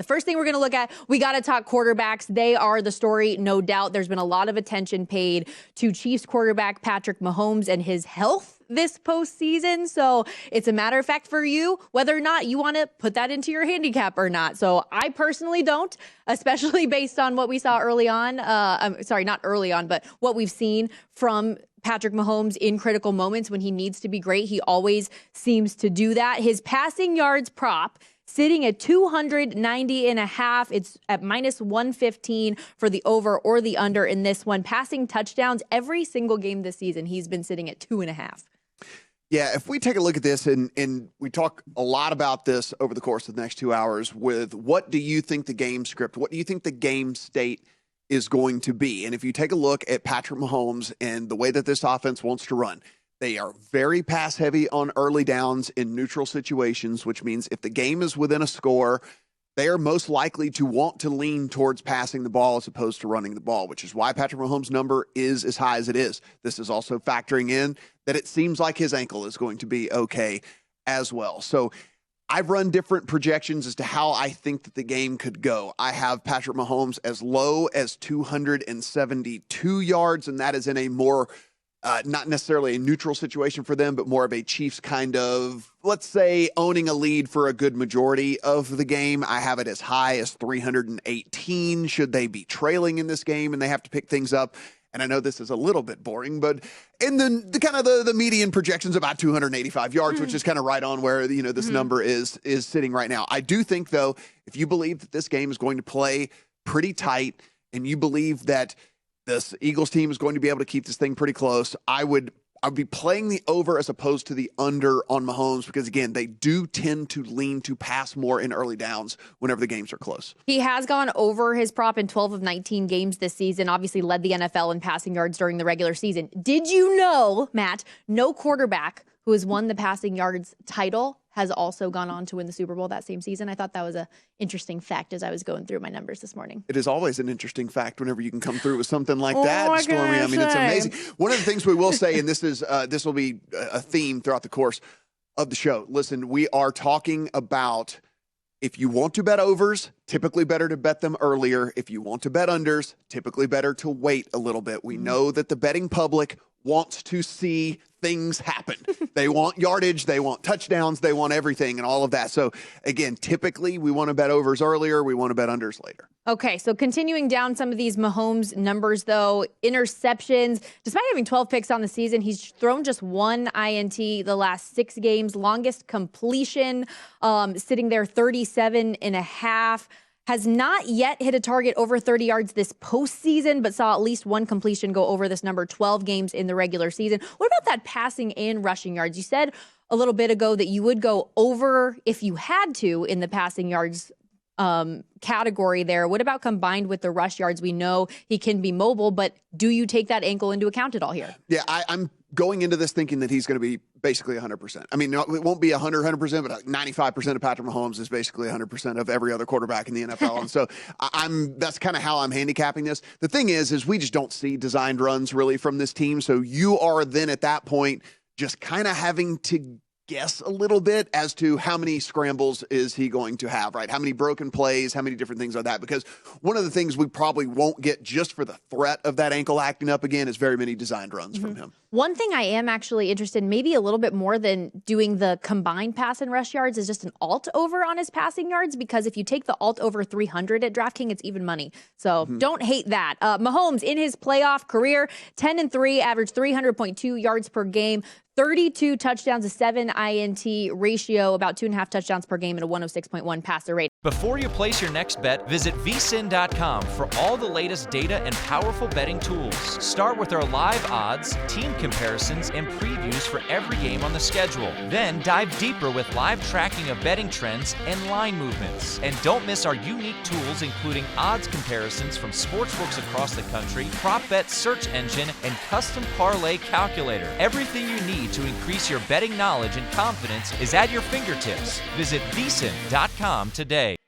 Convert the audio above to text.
first thing we're going to look at, we got to talk quarterbacks. They are the story, no doubt. There's been a lot of attention paid to Chiefs quarterback Patrick Mahomes and his health this postseason. So it's a matter of fact for you whether or not you want to put that into your handicap or not. So I personally don't, especially based on what we saw early on. Not early on, but what we've seen from Patrick Mahomes in critical moments when he needs to be great. He always seems to do that. His passing yards prop sitting at 290.5. It's at minus 115 for the over or the under in this one. Passing touchdowns every single game this season, he's been sitting at 2.5. Yeah, if we take a look at this, and we talk a lot about this over the course of the next 2 hours with what do you think the game script, what do you think the game state is going to be? And if you take a look at Patrick Mahomes and the way that this offense wants to run, they are very pass heavy on early downs in neutral situations, which means if the game is within a score, they are most likely to want to lean towards passing the ball as opposed to running the ball, which is why Patrick Mahomes' number is as high as it is. This is also factoring in that it seems like his ankle is going to be okay as well. So I've run different projections as to how I think that the game could go. I have Patrick Mahomes as low as 272 yards, and that is in a more not necessarily a neutral situation for them, but more of a Chiefs kind of, let's say, owning a lead for a good majority of the game. I have it as high as 318 should they be trailing in this game and they have to pick things up. And I know this is a little bit boring, but in the kind of the median projections about 285 yards, which is kind of right on where, this number is sitting right now. I do think, though, if you believe that this game is going to play pretty tight and you believe that this Eagles team is going to be able to keep this thing pretty close, I would be playing the over as opposed to the under on Mahomes because, again, they do tend to lean to pass more in early downs whenever the games are close. He has gone over his prop in 12 of 19 games this season, obviously led the NFL in passing yards during the regular season. Did you know, Matt, no quarterback who has won the passing yards title has also gone on to win the Super Bowl that same season? I thought that was an interesting fact as I was going through my numbers this morning. It is always an interesting fact whenever you can come through with something like that, Stormy. I mean, it's amazing. One of the things we will say, and this will be a theme throughout the course of the show. Listen, we are talking about if you want to bet overs, typically better to bet them earlier. If you want to bet unders, typically better to wait a little bit. We know that the betting public wants to see things happen. They want yardage, they want touchdowns, they want everything and all of that. So again, typically we want to bet overs earlier, we want to bet unders later. Okay, so continuing down some of these Mahomes numbers, though, interceptions. Despite having 12 picks on the season, he's thrown just one INT the last 6 games. Longest completion, sitting there 37.5. Has not yet hit a target over 30 yards this postseason, but saw at least one completion go over this number 12 games in the regular season. What about that passing and rushing yards? You said a little bit ago that you would go over if you had to in the passing yards category there. What about combined with the rush yards? We know he can be mobile, but do you take that ankle into account at all here? Yeah, I'm going into this thinking that he's going to be basically 100%. I mean, it won't be 100%, but 95% of Patrick Mahomes is basically 100% of every other quarterback in the NFL. And so that's kind of how I'm handicapping this. The thing is we just don't see designed runs really from this team. So you are then at that point just kind of having to guess a little bit as to how many scrambles is he going to have, right? How many broken plays, how many different things like that? Because one of the things we probably won't get just for the threat of that ankle acting up again is very many designed runs from him. One thing I am actually interested in, maybe a little bit more than doing the combined pass and rush yards, is just an alt over on his passing yards, because if you take the alt over 300 at DraftKings, it's even money. So don't hate that. Mahomes in his playoff career, 10-3, average 300.2 yards per game, 32 touchdowns, a 7 INT ratio, about 2.5 touchdowns per game, and a 106.1 passer rate. Before you place your next bet, visit VSiN.com for all the latest data and powerful betting tools. Start with our live odds, team comparisons, and previews for every game on the schedule. Then dive deeper with live tracking of betting trends and line movements. And don't miss our unique tools, including odds comparisons from sportsbooks across the country, prop bet search engine, and custom parlay calculator. Everything you need to increase your betting knowledge and confidence is at your fingertips. Visit VSiN.com today.